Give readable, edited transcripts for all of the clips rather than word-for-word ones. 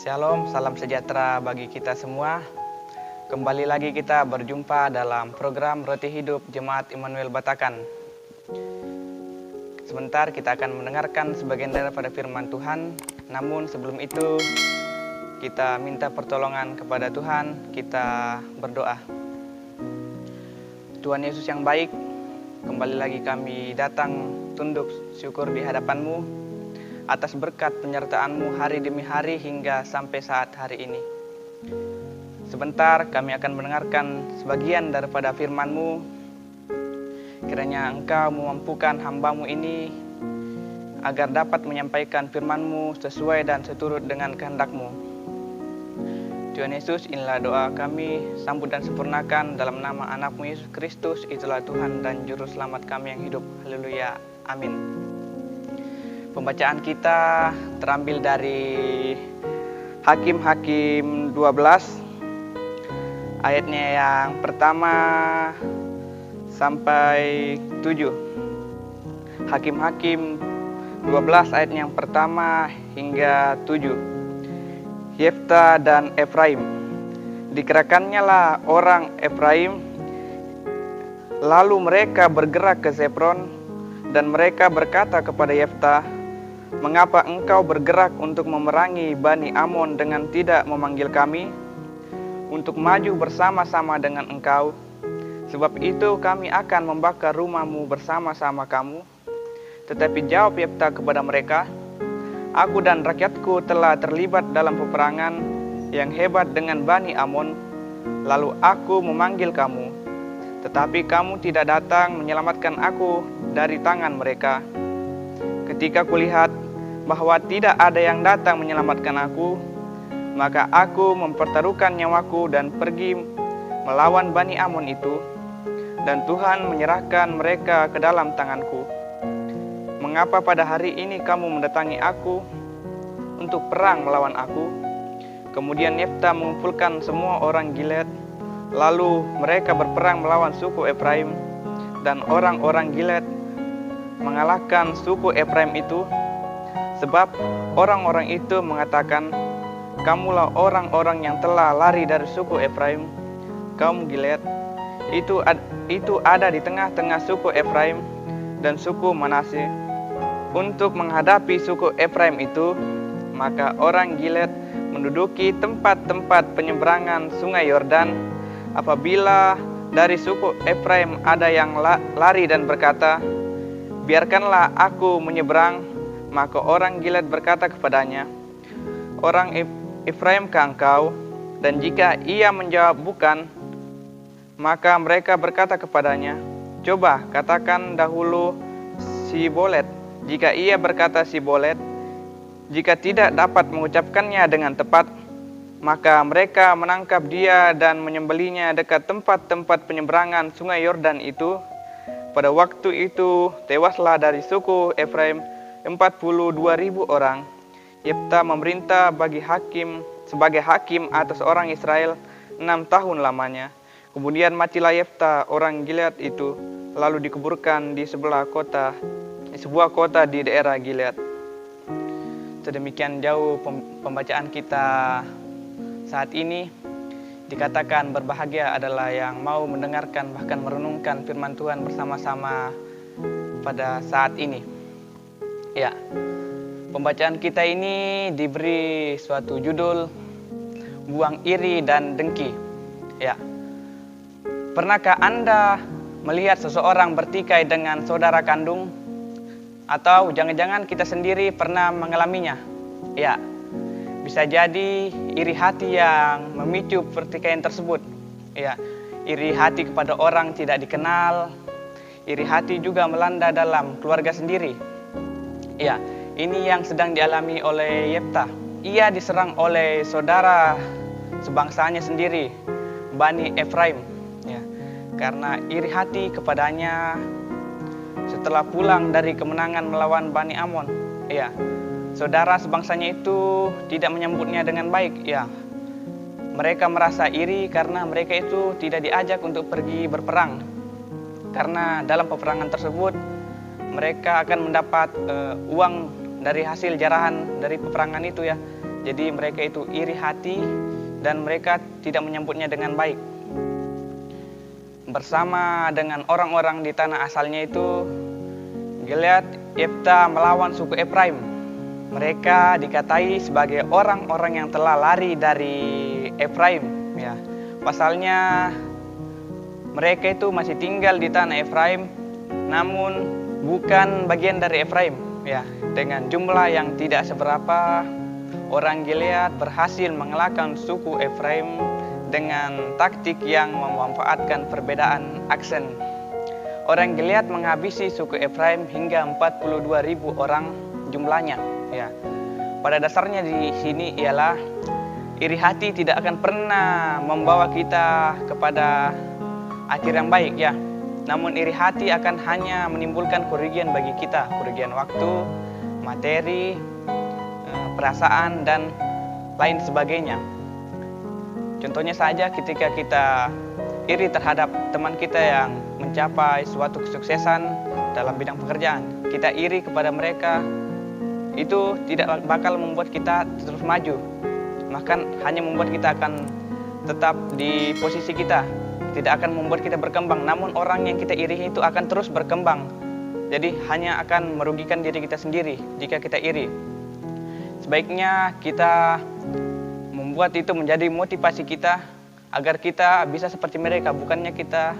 Shalom, salam sejahtera bagi kita semua. Kembali lagi kita berjumpa dalam program Roti Hidup Jemaat Immanuel Batakan. Sebentar kita akan mendengarkan sebagian daripada firman Tuhan. Namun sebelum itu kita minta pertolongan kepada Tuhan, kita berdoa. Tuhan Yesus yang baik, kembali lagi kami datang tunduk syukur di hadapan-Mu atas berkat penyertaan-Mu hari demi hari hingga sampai saat hari ini. Sebentar kami akan mendengarkan sebagian daripada firman-Mu. Kiranya Engkau memampukan hamba-Mu ini agar dapat menyampaikan firman-Mu sesuai dan seturut dengan kehendak-Mu. Tuhan Yesus, inilah doa kami, sambut dan sempurnakan dalam nama anak-Mu Yesus Kristus, itulah Tuhan dan Juru Selamat kami yang hidup. Haleluya, amin. Pembacaan kita terambil dari Hakim-Hakim 12, ayatnya yang pertama sampai 7. Hakim-Hakim 12 ayatnya yang pertama hingga 7. Yefta dan Efraim. Dikerahkannya lah orang Efraim, lalu mereka bergerak ke Zefron, dan mereka berkata kepada Yefta, "Mengapa engkau bergerak untuk memerangi Bani Amon dengan tidak memanggil kami untuk maju bersama-sama dengan engkau? Sebab itu kami akan membakar rumahmu bersama-sama kamu." Tetapi jawab Yefta kepada mereka, "Aku dan rakyatku telah terlibat dalam peperangan yang hebat dengan Bani Amon, lalu aku memanggil kamu, tetapi kamu tidak datang menyelamatkan aku dari tangan mereka. Ketika kulihat bahwa tidak ada yang datang menyelamatkan aku, maka aku mempertaruhkan nyawaku dan pergi melawan Bani Amon itu, dan Tuhan menyerahkan mereka ke dalam tanganku. Mengapa pada hari ini kamu mendatangi aku untuk perang melawan aku?" Kemudian Yefta mengumpulkan semua orang Gilead, lalu mereka berperang melawan suku Efraim, dan orang-orang Gilead mengalahkan suku Efraim itu, sebab orang-orang itu mengatakan, "Kamulah orang-orang yang telah lari dari suku Efraim, kaum Gilead. Itu ada di tengah-tengah suku Efraim dan suku Manasye. Untuk menghadapi suku Efraim itu, maka orang Gilead menduduki tempat-tempat penyeberangan sungai Yordan. Apabila dari suku Efraim ada yang lari dan berkata, 'Biarkanlah aku menyeberang,' maka orang Gilead berkata kepadanya, 'Orang Efraimkah engkau?' Dan jika ia menjawab bukan, maka mereka berkata kepadanya, 'Coba katakan dahulu Sibolet.' Jika ia berkata Sibolet, jika tidak dapat mengucapkannya dengan tepat, maka mereka menangkap dia dan menyembelihnya dekat tempat-tempat penyeberangan sungai Yordan itu. Pada waktu itu tewaslah dari suku Efraim 42.000 orang. Yefta memerintah sebagai hakim atas orang Israel 6 tahun lamanya. Kemudian matilah Yefta orang Gilead itu, lalu dikuburkan di sebuah kota di daerah Gilead. Sedemikian jauh pembacaan kita saat ini. Dikatakan berbahagia adalah yang mau mendengarkan bahkan merenungkan firman Tuhan bersama-sama pada saat ini. Ya, pembacaan kita ini diberi suatu judul, Buang Iri dan Dengki. Ya, pernahkah Anda melihat seseorang bertikai dengan saudara kandung? Atau jangan-jangan kita sendiri pernah mengalaminya? Ya, bisa jadi iri hati yang memicu pertikaian tersebut. Ya, iri hati kepada orang tidak dikenal, iri hati juga melanda dalam keluarga sendiri. Ya, ini yang sedang dialami oleh Yefta. Ia diserang oleh saudara sebangsanya sendiri, Bani Efraim. Ya, karena iri hati kepadanya setelah pulang dari kemenangan melawan Bani Amon. Ya, saudara sebangsanya itu tidak menyambutnya dengan baik. Ya, mereka merasa iri karena mereka itu tidak diajak untuk pergi berperang. Karena dalam peperangan tersebut mereka akan mendapat uang dari hasil jarahan dari peperangan itu ya. Jadi mereka itu iri hati dan mereka tidak menyambutnya dengan baik. Bersama dengan orang-orang di tanah asalnya itu, Gilead, Yefta melawan suku Efraim. Mereka dikatai sebagai orang-orang yang telah lari dari Efraim. Ya, pasalnya mereka itu masih tinggal di tanah Efraim, namun bukan bagian dari Efraim. Ya, dengan jumlah yang tidak seberapa, orang Gilead berhasil mengalahkan suku Efraim dengan taktik yang memanfaatkan perbedaan aksen. Orang Gilead menghabisi suku Efraim hingga 42.000 orang jumlahnya. Ya, pada dasarnya di sini ialah iri hati tidak akan pernah membawa kita kepada akhir yang baik, ya. Namun iri hati akan hanya menimbulkan kerugian bagi kita, kerugian waktu, materi, perasaan, dan lain sebagainya. Contohnya saja ketika kita iri terhadap teman kita yang mencapai suatu kesuksesan dalam bidang pekerjaan. Kita iri kepada mereka, itu tidak bakal membuat kita terus maju. Bahkan hanya membuat kita akan tetap di posisi kita, tidak akan membuat kita berkembang. Namun orang yang kita iri itu akan terus berkembang. Jadi hanya akan merugikan diri kita sendiri jika kita iri. Sebaiknya kita membuat itu menjadi motivasi kita agar kita bisa seperti mereka. Bukannya kita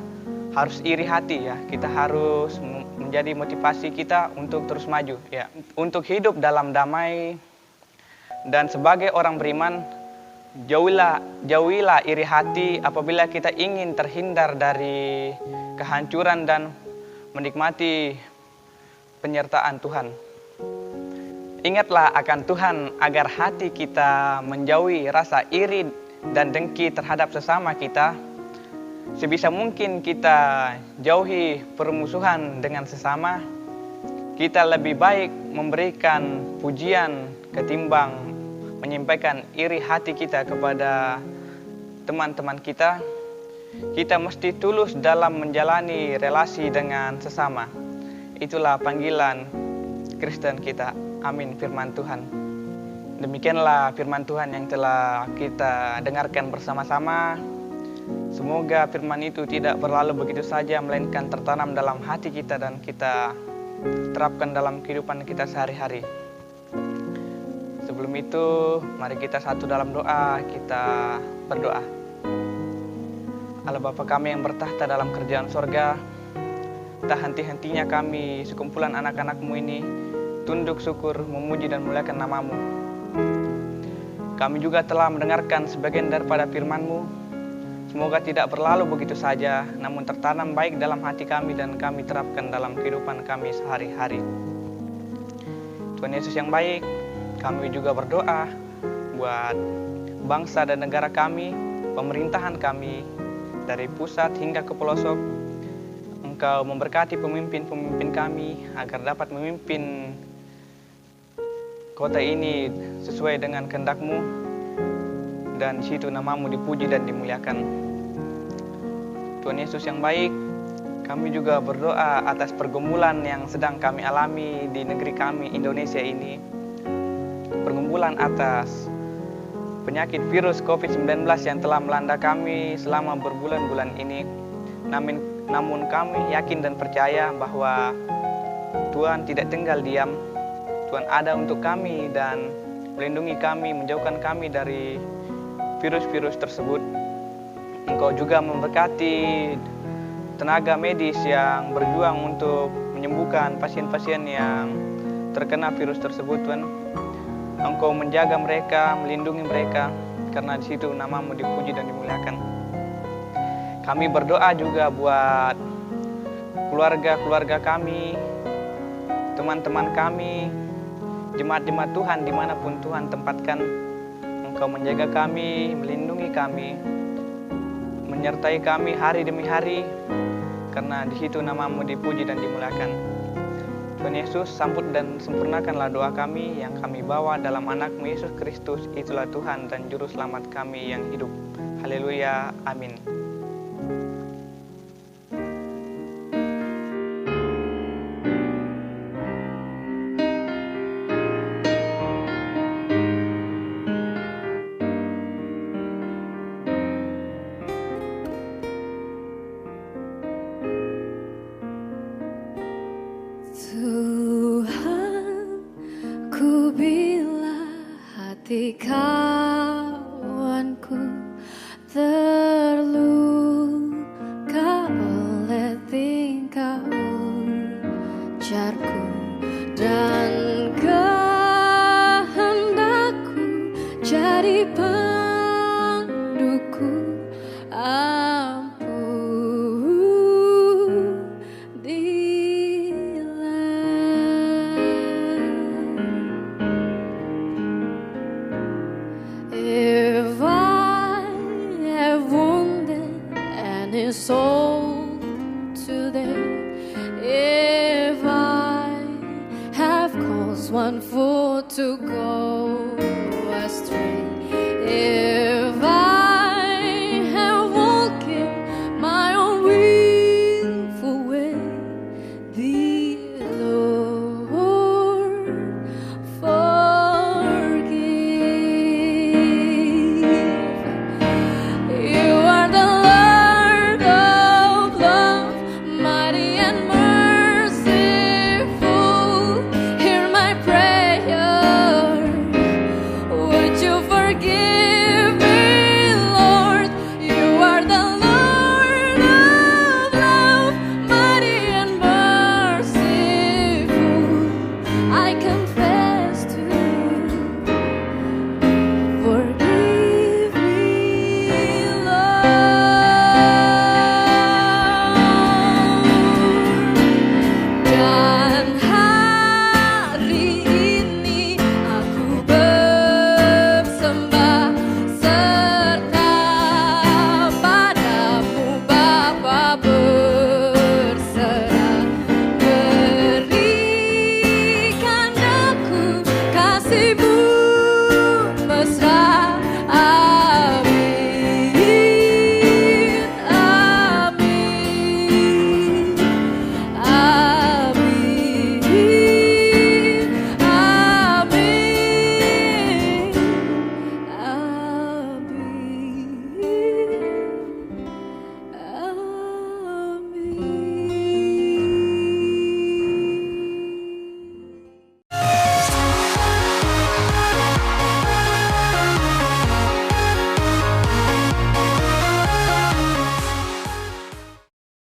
harus iri hati, ya. Kita harus menjadi motivasi kita untuk terus maju, ya. Untuk hidup dalam damai. Dan sebagai orang beriman, jauhilah iri hati apabila kita ingin terhindar dari kehancuran dan menikmati penyertaan Tuhan. Ingatlah akan Tuhan agar hati kita menjauhi rasa iri dan dengki terhadap sesama kita. Sebisa mungkin kita jauhi permusuhan dengan sesama. Kita lebih baik memberikan pujian ketimbang menyampaikan iri hati kita kepada teman-teman kita. Kita mesti tulus dalam menjalani relasi dengan sesama. Itulah panggilan Kristen kita. Amin, firman Tuhan. Demikianlah firman Tuhan yang telah kita dengarkan bersama-sama. Semoga firman itu tidak berlalu begitu saja, melainkan tertanam dalam hati kita dan kita terapkan dalam kehidupan kita sehari-hari. Sebelum itu, mari kita satu dalam doa, kita berdoa. Allah Bapa kami yang bertahta dalam kerajaan sorga, tak henti-hentinya kami sekumpulan anak-anak-Mu ini tunduk syukur, memuji dan muliakan nama-Mu. Kami juga telah mendengarkan sebagian daripada firman-Mu. Semoga tidak berlalu begitu saja, namun tertanam baik dalam hati kami dan kami terapkan dalam kehidupan kami sehari-hari. Tuhan Yesus yang baik, kami juga berdoa buat bangsa dan negara kami, pemerintahan kami, dari pusat hingga ke pelosok. Engkau memberkati pemimpin-pemimpin kami agar dapat memimpin kota ini sesuai dengan kehendak-Mu, dan di situ nama-Mu dipuji dan dimuliakan. Tuhan Yesus yang baik, kami juga berdoa atas pergumulan yang sedang kami alami di negeri kami Indonesia ini. Pergumulan atas penyakit virus COVID-19 yang telah melanda kami selama berbulan-bulan ini. Namun kami yakin dan percaya bahwa Tuhan tidak tinggal diam. Tuhan ada untuk kami dan melindungi kami, menjauhkan kami dari virus-virus tersebut. Engkau juga memberkati tenaga medis yang berjuang untuk menyembuhkan pasien-pasien yang terkena virus tersebut, Tuhan. Engkau menjaga mereka, melindungi mereka, karena di situ nama-Mu dipuji dan dimuliakan. Kami berdoa juga buat keluarga-keluarga kami, teman-teman kami, jemaat-jemaat Tuhan dimanapun Tuhan tempatkan. Engkau menjaga kami, melindungi kami, menyertai kami hari demi hari, karena di situ nama-Mu dipuji dan dimuliakan. Tuhan Yesus, sambut dan sempurnakanlah doa kami yang kami bawa dalam anak-Mu Yesus Kristus. Itulah Tuhan dan Juru Selamat kami yang hidup. Haleluya, amin. Tuhan, ku bila hati kawanku terluka oleh tingkah ujarku dan kehendakku jadi panduku. If I have wounded any soul today, if I have caused one foot to go astray,